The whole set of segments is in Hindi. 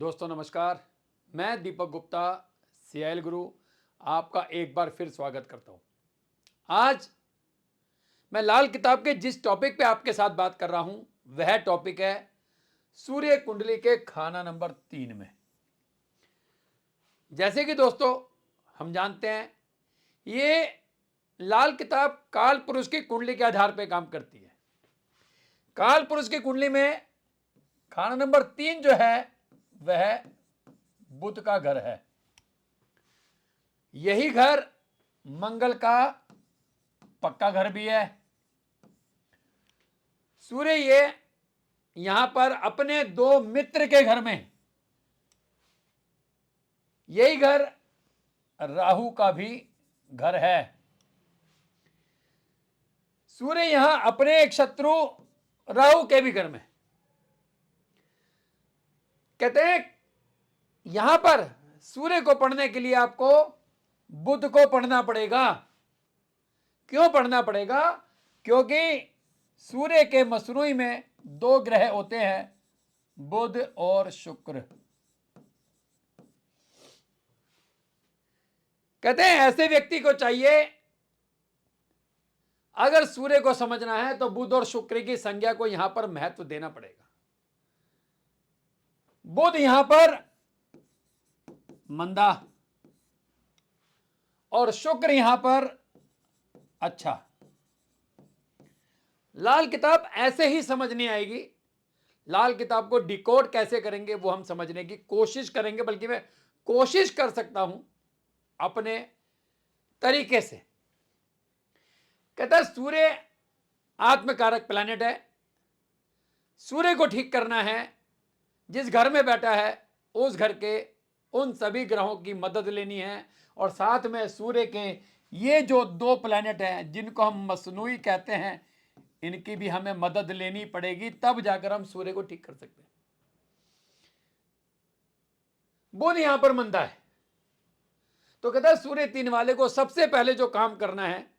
दोस्तों नमस्कार। मैं दीपक गुप्ता सीआईएल गुरु आपका एक बार फिर स्वागत करता हूं। आज मैं लाल किताब के जिस टॉपिक पे आपके साथ बात कर रहा हूं वह टॉपिक है सूर्य कुंडली के खाना नंबर 3 में। जैसे कि दोस्तों हम जानते हैं ये लाल किताब काल पुरुष की कुंडली के आधार पर काम करती है। काल पुरुष की कुंडली में खाना नंबर 3 जो है वह बुध का घर है। यही घर मंगल का पक्का घर भी है। सूर्य ये यहां पर अपने दो मित्र के घर में, यही घर राहु का भी घर है। सूर्य यहां अपने एक शत्रु राहु के भी घर में। कहते हैं यहां पर सूर्य को पढ़ने के लिए आपको बुध को पढ़ना पड़ेगा। क्यों पढ़ना पड़ेगा? क्योंकि सूर्य के मसनूई में दो ग्रह होते हैं, बुध और शुक्र। कहते हैं ऐसे व्यक्ति को चाहिए, अगर सूर्य को समझना है तो बुध और शुक्र की संज्ञा को यहां पर महत्व देना पड़ेगा। बुध यहां पर मंदा और शुक्र यहां पर अच्छा। लाल किताब ऐसे ही समझ नहीं आएगी। लाल किताब को डिकोड कैसे करेंगे वो हम समझने की कोशिश करेंगे, बल्कि मैं कोशिश कर सकता हूं अपने तरीके से। कहता है सूर्य आत्मकारक प्लैनेट है। सूर्य को ठीक करना है। जिस घर में बैठा है उस घर के उन सभी ग्रहों की मदद लेनी है, और साथ में सूर्य के ये जो दो प्लैनेट हैं जिनको हम मसनूई कहते हैं, इनकी भी हमें मदद लेनी पड़ेगी, तब जाकर हम सूर्य को ठीक कर सकते हैं। बुध यहां पर मंदा है, तो कहता है सूर्य 3 वाले को सबसे पहले जो काम करना है,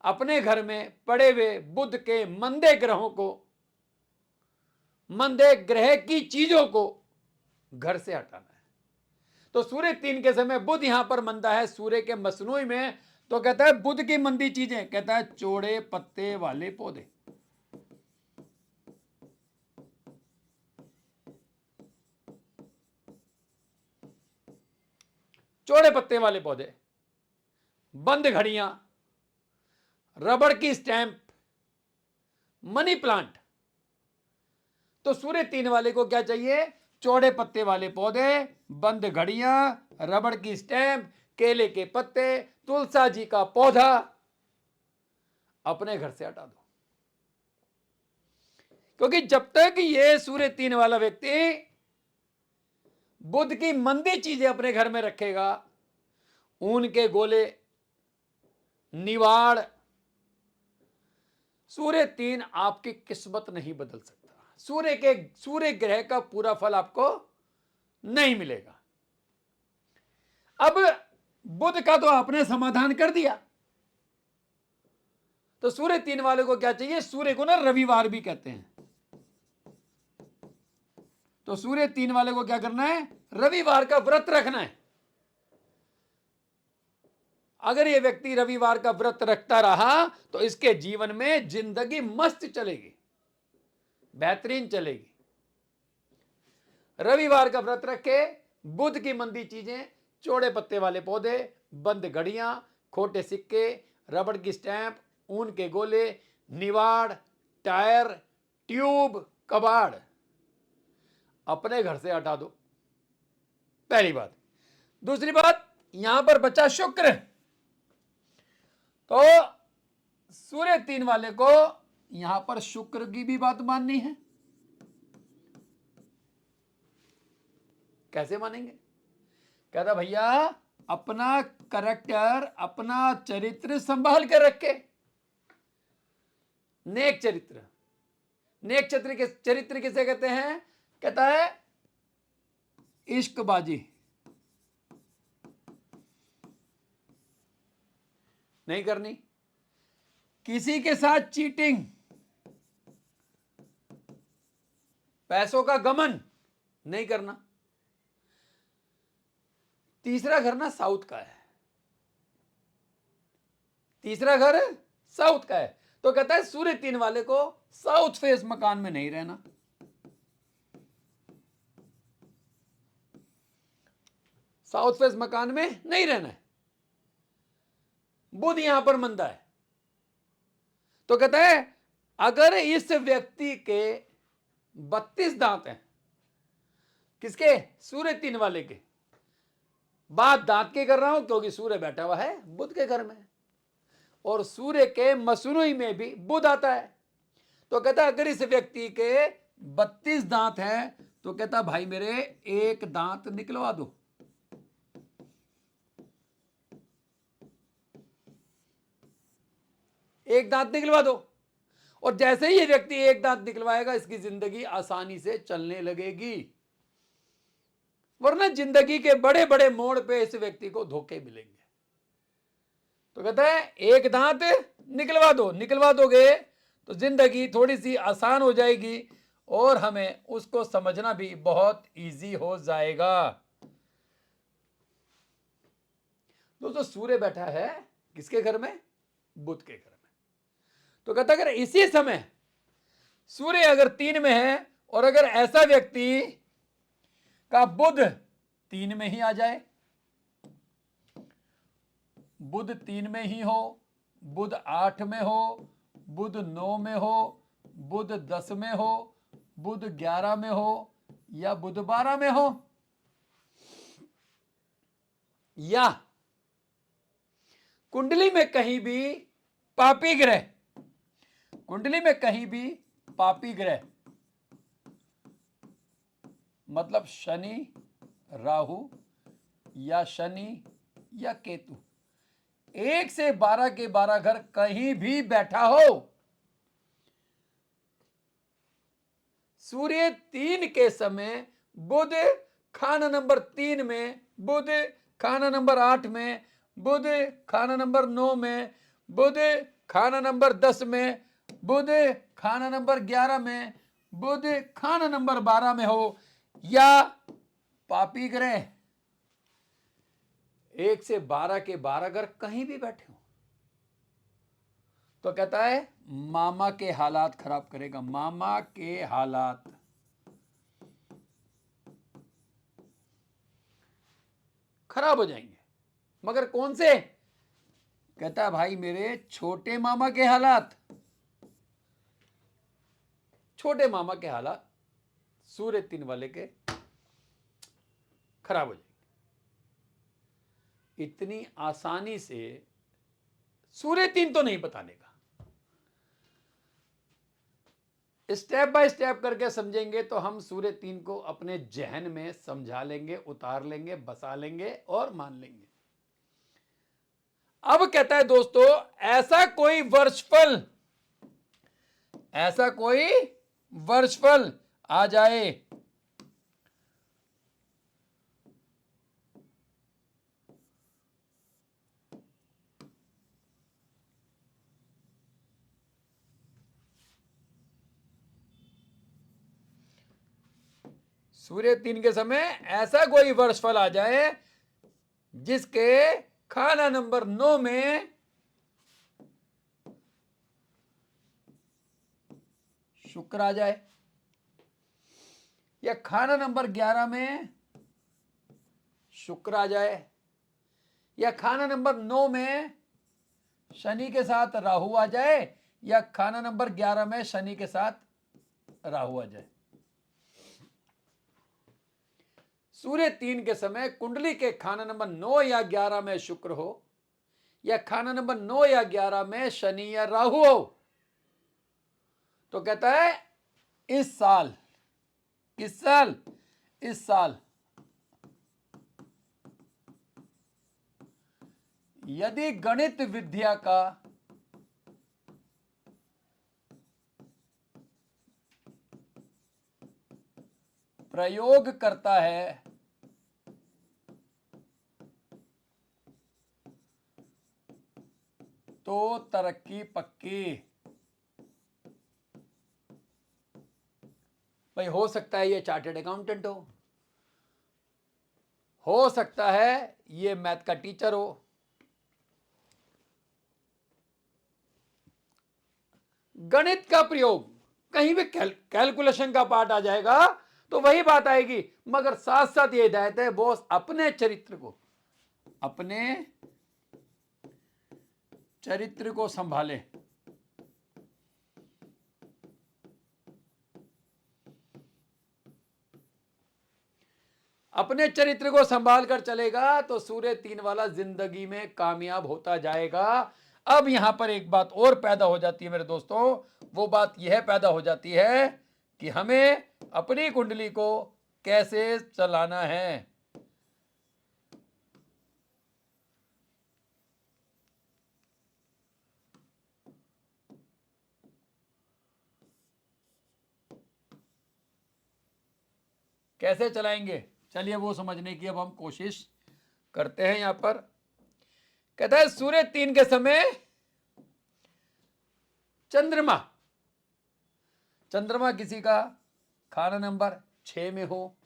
अपने घर में पड़े हुए बुध के मंदे ग्रहों को, मंदे ग्रह की चीजों को घर से हटाना है। तो सूर्य 3 के समय बुध यहां पर मंदा है सूर्य के मसनूई में। तो कहता है बुध की मंदी चीजें, कहता है चौड़े पत्ते वाले पौधे। चौड़े पत्ते वाले पौधे, बंद घड़ियां, रबड़ की स्टैंप, मनी प्लांट। तो सूर्य 3 वाले को क्या चाहिए? चौड़े पत्ते वाले पौधे, बंद घड़ियां, रबड़ की स्टैंप, केले के पत्ते, तुलसा जी का पौधा अपने घर से हटा दो। क्योंकि जब तक ये सूर्य 3 वाला व्यक्ति बुध की मंदी चीजें अपने घर में रखेगा, ऊन के गोले, निवाड़, सूर्य 3 आपकी किस्मत नहीं बदल सकता। सूर्य ग्रह का पूरा फल आपको नहीं मिलेगा। अब बुध का तो आपने समाधान कर दिया, तो सूर्य 3 वाले को क्या चाहिए? सूर्य को ना रविवार भी कहते हैं। तो सूर्य 3 वाले को क्या करना है? रविवार का व्रत रखना है। अगर ये व्यक्ति रविवार का व्रत रखता रहा तो इसके जीवन में जिंदगी मस्त चलेगी, बेहतरीन चलेगी। रविवार का व्रत रखे, बुध की मंदी चीजें, चौड़े पत्ते वाले पौधे, बंद घड़ियां, खोटे सिक्के, रबड़ की स्टैंप, ऊन के गोले, निवाड़, टायर, ट्यूब, कबाड़ अपने घर से हटा दो। पहली बात। दूसरी बात, यहां पर बचा शुक्र। तो सूर्य 3 वाले को यहां पर शुक्र की भी बात माननी है। कैसे मानेंगे? कहता भैया अपना करैक्टर, अपना चरित्र संभाल कर रखे। नेक चरित्र, नेक चरित्र किसे कहते हैं? कहता है इश्कबाजी नहीं करनी, किसी के साथ चीटिंग, पैसों का गमन नहीं करना, तीसरा घर ना साउथ का है, तीसरा घर साउथ का है, तो कहता है सूर्य 3 वाले को साउथ फेस मकान में नहीं रहना। साउथ फेस मकान में नहीं रहना है। बुध यहां पर मंदा है, तो कहता है अगर इस व्यक्ति के 32 दांत हैं, किसके? सूर्य 3 वाले के। बात दांत की कर रहा हूं क्योंकि सूर्य बैठा हुआ है बुध के घर में, और सूर्य के मसूनुई में भी बुध आता है। तो कहता है अगर इस व्यक्ति के 32 दांत हैं, तो कहता भाई मेरे एक दांत निकलवा दो। एक दांत निकलवा दो, और जैसे ही ये व्यक्ति एक दांत निकलवाएगा, इसकी जिंदगी आसानी से चलने लगेगी, वरना जिंदगी के बड़े बड़े मोड़ पे इस व्यक्ति को धोखे मिलेंगे। तो कहता है एक दांत निकलवा दो, निकलवा दोगे तो जिंदगी थोड़ी सी आसान हो जाएगी और हमें उसको समझना भी बहुत इजी हो जाएगा। दोस्तों सूर्य बैठा है किसके घर में? बुध के घर में। तो कहता अगर इसी समय सूर्य अगर 3 में है और अगर ऐसा व्यक्ति का बुध 3 में ही आ जाए, बुध 3 में ही हो, बुध 8 में हो, बुध 9 में हो, बुध 10 में हो, बुध 11 में हो, या बुध 12 में हो, या कुंडली में कहीं भी पापी ग्रह, कुंडली में कहीं भी पापी ग्रह मतलब शनि, राहु या शनि या केतु 1 से 12 के 12 घर कहीं भी बैठा हो, सूर्य 3 के समय बुध खाना नंबर 3 में, बुध खाना नंबर 8 में, बुध खाना नंबर 9 में, बुध खाना नंबर 10 में, बुध खाना नंबर 11 में, बुध खाना नंबर 12 में हो, या पापी ग्रह 1 से 12 के 12 घर कहीं भी बैठे हो, तो कहता है मामा के हालात खराब करेगा, मामा के हालात खराब हो जाएंगे। मगर कौन से? कहता है भाई मेरे छोटे मामा के हालात, छोटे मामा के हालात सूर्य 3 वाले के खराब हो जाएंगे। इतनी आसानी से सूर्य 3 तो नहीं बताने का, स्टेप बाय स्टेप करके समझेंगे तो हम सूर्य 3 को अपने जहन में समझा लेंगे, उतार लेंगे, बसा लेंगे और मान लेंगे। अब कहता है दोस्तों ऐसा कोई वर्षफल, ऐसा कोई वर्षफल आ जाए सूर्य 3 के समय ऐसा कोई वर्षफल आ जाए जिसके खाना नंबर 9 में शुक्र आ जाए, या खाना नंबर 11 में शुक्र आ जाए, या खाना नंबर 9 में शनि के साथ राहु आ जाए, या खाना नंबर 11 में शनि के साथ राहु आ जाए। सूर्य 3 के समय कुंडली के खाना नंबर 9 या 11 में शुक्र हो, या खाना नंबर 9 या 11 में शनि या राहु हो, तो कहता है इस साल, किस साल? इस साल यदि गणित विद्या का प्रयोग करता है तो तरक्की पक्की। भाई हो सकता है ये चार्टर्ड अकाउंटेंट हो सकता है ये मैथ का टीचर हो, गणित का प्रयोग, कहीं भी कैलकुलेशन का पार्ट आ जाएगा तो वही बात आएगी, मगर साथ साथ ये हिदायत है बॉस अपने चरित्र को संभालें। अपने चरित्र को संभाल कर चलेगा तो सूर्य 3 वाला जिंदगी में कामयाब होता जाएगा। अब यहां पर एक बात और पैदा हो जाती है मेरे दोस्तों, वो बात यह पैदा हो जाती है कि हमें अपनी कुंडली को कैसे चलाना है। कैसे चलाएंगे, चलिए वो समझने की अब हम कोशिश करते हैं। यहां पर कहता है सूर्य 3 के समय चंद्रमा किसी का खाना नंबर 6 में हो,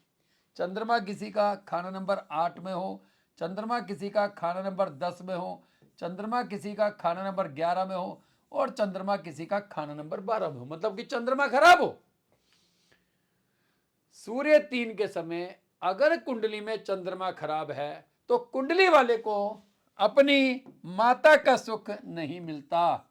चंद्रमा किसी का खाना नंबर 8 में हो, चंद्रमा किसी का खाना नंबर 10 में हो, चंद्रमा किसी का खाना नंबर 11 में हो, और चंद्रमा किसी का खाना नंबर 12 में हो, मतलब कि चंद्रमा खराब हो। सूर्य 3 के समय अगर कुंडली में चंद्रमा खराब है तो कुंडली वाले को अपनी माता का सुख नहीं मिलता।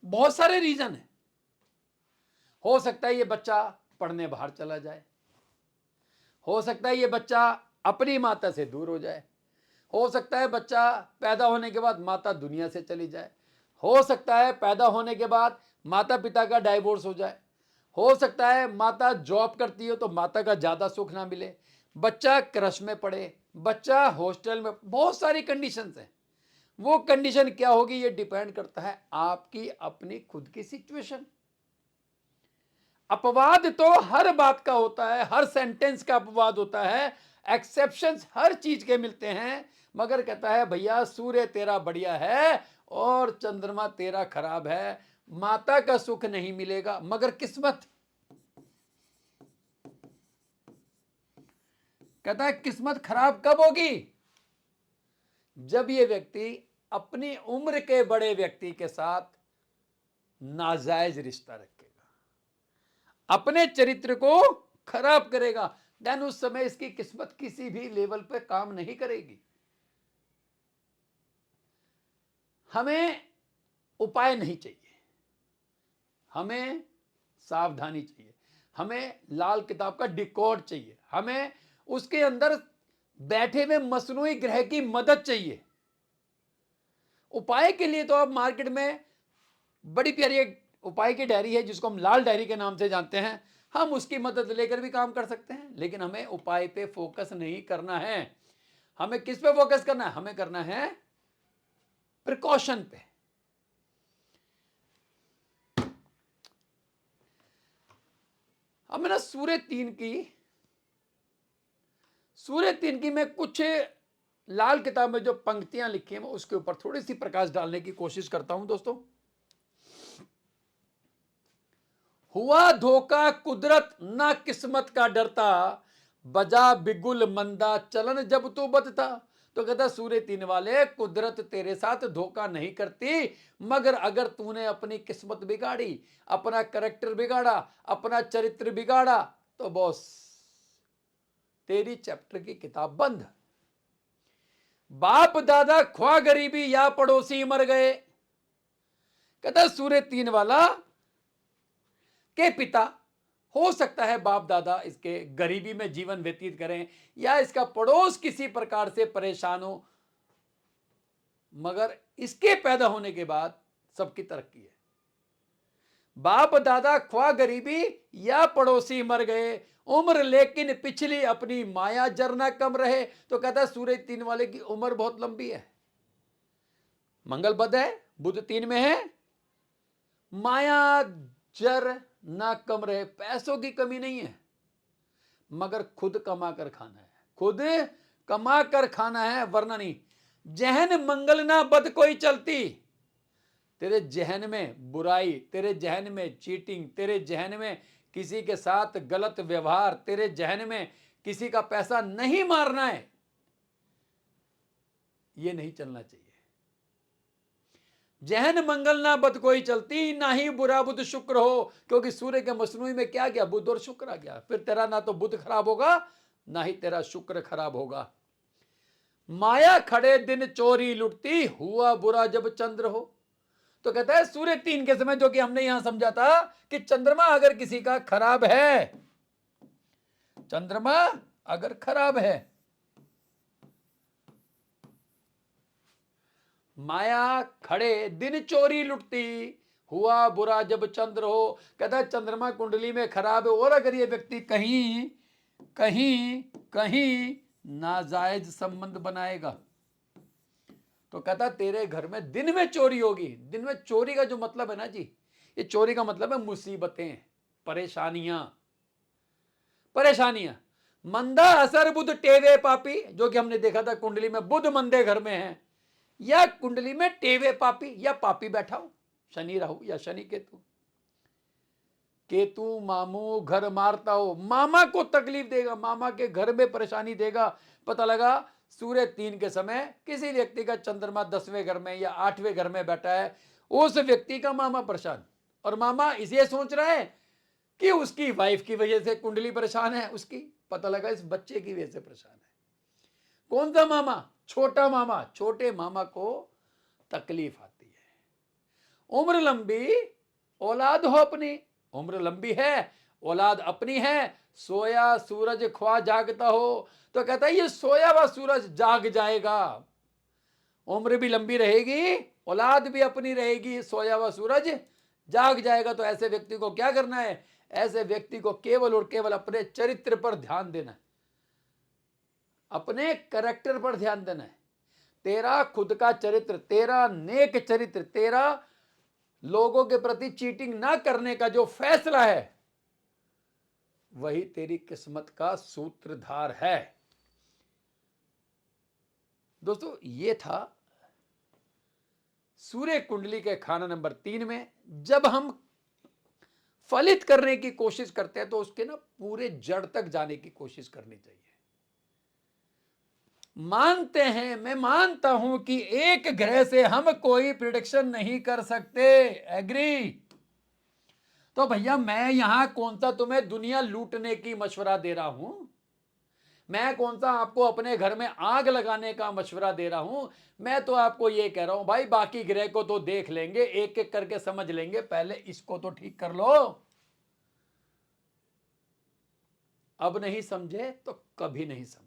बहुत सारे रीजन है। हो सकता है ये बच्चा पढ़ने बाहर चला जाए, हो सकता है ये बच्चा अपनी माता से दूर हो जाए, हो सकता है बच्चा पैदा होने के बाद माता दुनिया से चली जाए, हो सकता है पैदा होने के बाद माता पिता का डाइवोर्स हो जाए, हो सकता है माता जॉब करती हो तो माता का ज़्यादा सुख ना मिले, बच्चा क्रश में पड़े, बच्चा हॉस्टल में, बहुत सारी कंडीशंस हैं। वो कंडीशन क्या होगी ये डिपेंड करता है आपकी अपनी खुद की सिचुएशन। अपवाद तो हर बात का होता है, हर सेंटेंस का अपवाद होता है, एक्सेप्शंस हर चीज के मिलते हैं, मगर कहता है भैया सूर्य तेरा बढ़िया है और चंद्रमा तेरा खराब है, माता का सुख नहीं मिलेगा। मगर किस्मत, कहता है किस्मत खराब कब होगी, जब ये व्यक्ति अपनी उम्र के बड़े व्यक्ति के साथ नाजायज रिश्ता रखेगा, अपने चरित्र को खराब करेगा, देन उस समय इसकी किस्मत किसी भी लेवल पे काम नहीं करेगी। हमें उपाय नहीं चाहिए, हमें सावधानी चाहिए, हमें लाल किताब का डिकोड चाहिए, हमें उसके अंदर बैठे हुए मसनूई ग्रह की मदद चाहिए। उपाय के लिए तो आप मार्केट में बड़ी प्यारी एक उपाय की डायरी है जिसको हम लाल डायरी के नाम से जानते हैं, हम उसकी मदद लेकर भी काम कर सकते हैं, लेकिन हमें उपाय पे फोकस नहीं करना है। हमें किस पे फोकस करना है, हमें करना है प्रिकॉशन पे। अब मैं ना सूर्य 3 की मैं कुछ लाल किताब में जो पंक्तियां लिखी हैं उसके ऊपर थोड़ी सी प्रकाश डालने की कोशिश करता हूं दोस्तों। हुआ धोखा कुदरत ना किस्मत का डरता, बजा बिगुल मंदा चलन जब तू बदता। तो कहता सूर्य 3 वाले, कुदरत तेरे साथ धोखा नहीं करती, मगर अगर तूने अपनी किस्मत बिगाड़ी, अपना कैरेक्टर बिगाड़ा, अपना चरित्र बिगाड़ा, तो बॉस तेरी चैप्टर की किताब बंद। बाप दादा ख्वा गरीबी या पड़ोसी मर गए, कहता सूर्य 3 वाला के पिता, हो सकता है बाप दादा इसके गरीबी में जीवन व्यतीत करें या इसका पड़ोस किसी प्रकार से परेशान हो, मगर इसके पैदा होने के बाद सबकी तरक्की है। बाप दादा ख्वा गरीबी या पड़ोसी मर गए, उम्र लेकिन पिछली अपनी माया जरना कम रहे। तो कहता है सूर्य 3 वाले की उम्र बहुत लंबी है, मंगल बद है, बुध 3 में है, माया जर ना कम रहे, पैसों की कमी नहीं है, मगर खुद कमा कर खाना है, खुद कमा कर खाना है, वरना नहीं। जहन मंगल ना बद कोई चलती। तेरे जहन में बुराई, तेरे जहन में चीटिंग, तेरे जहन में किसी के साथ गलत व्यवहार, तेरे जहन में किसी का पैसा नहीं मारना है, ये नहीं चलना चाहिए। जहन मंगल ना बद कोई चलती, ना ही बुरा बुध शुक्र हो, क्योंकि सूर्य के मसनूई में क्या गया, बुध और शुक्र आ गया। फिर तेरा ना तो बुध खराब होगा, ना ही तेरा शुक्र खराब होगा। माया खड़े दिन चोरी लुटती, हुआ बुरा जब चंद्र हो। तो कहता है सूर्य 3 के समय, जो कि हमने यहां समझा था कि चंद्रमा अगर किसी का खराब है, चंद्रमा अगर खराब है, माया खड़े दिन चोरी लुटती, हुआ बुरा जब चंद्र हो। कहता है चंद्रमा कुंडली में खराब है, और अगर ये व्यक्ति कहीं कहीं कहीं नाजायज संबंध बनाएगा, तो कहता तेरे घर में दिन में चोरी होगी। दिन में चोरी का जो मतलब है ना जी, ये चोरी का मतलब है मुसीबतें, परेशानियां। मंदा असर बुध टेवे पापी, जो कि हमने देखा था कुंडली में बुध मंदे घर में है, या कुंडली में टेवे पापी या पापी बैठा हो, शनि राहु या शनि केतु। केतु मामू घर मारता हो, मामा को तकलीफ देगा, मामा के घर में परेशानी देगा। पता लगा सूर्य 3 के समय किसी व्यक्ति का चंद्रमा 10वें घर में या 8वें घर में बैठा है, उस व्यक्ति का मामा परेशान, और मामा इसे सोच रहा है कि उसकी वाइफ की वजह से कुंडली परेशान है उसकी, पता लगा इस बच्चे की वजह से परेशान है। कौन सा मामा? छोटा मामा। छोटे मामा को तकलीफ आती है। उम्र लंबी औलाद हो अपनी, उम्र लंबी है औलाद अपनी है, सोया सूरज ख्वा जागता हो। तो कहता है ये सोया हुआ सूरज जाग जाएगा, उम्र भी लंबी रहेगी, औलाद भी अपनी रहेगी, सोया हुआ सूरज जाग जाएगा। तो ऐसे व्यक्ति को क्या करना है? ऐसे व्यक्ति को केवल और केवल अपने चरित्र पर ध्यान देना है, अपने कैरेक्टर पर ध्यान देना है। तेरा खुद का चरित्र, तेरा नेक चरित्र, तेरा लोगों के प्रति चीटिंग ना करने का जो फैसला है, वही तेरी किस्मत का सूत्रधार है। दोस्तों ये था सूर्य कुंडली के खाना नंबर 3 में। जब हम फलित करने की कोशिश करते हैं तो उसके ना पूरे जड़ तक जाने की कोशिश करनी चाहिए। मानते हैं, मैं मानता हूं कि एक ग्रह से हम कोई प्रिडिक्शन नहीं कर सकते, एग्री। तो भैया मैं यहां कौन सा तुम्हें दुनिया लूटने की मशवरा दे रहा हूं, मैं कौन सा आपको अपने घर में आग लगाने का मशवरा दे रहा हूं। मैं तो आपको यह कह रहा हूं भाई बाकी ग्रह को तो देख लेंगे, एक एक करके समझ लेंगे, पहले इसको तो ठीक कर लो। अब नहीं समझे तो कभी नहीं समझे।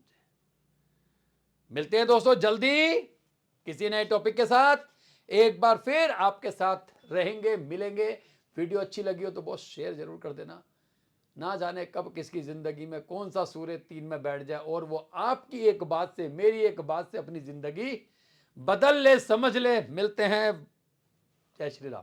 मिलते हैं दोस्तों जल्दी किसी नए टॉपिक के साथ, एक बार फिर आपके साथ रहेंगे, मिलेंगे। वीडियो अच्छी लगी हो तो बहुत शेयर जरूर कर देना। ना जाने कब किसकी जिंदगी में कौन सा सूर्य 3 में बैठ जाए और वो आपकी एक बात से, मेरी एक बात से अपनी जिंदगी बदल ले, समझ ले। मिलते हैं, जय श्री राम।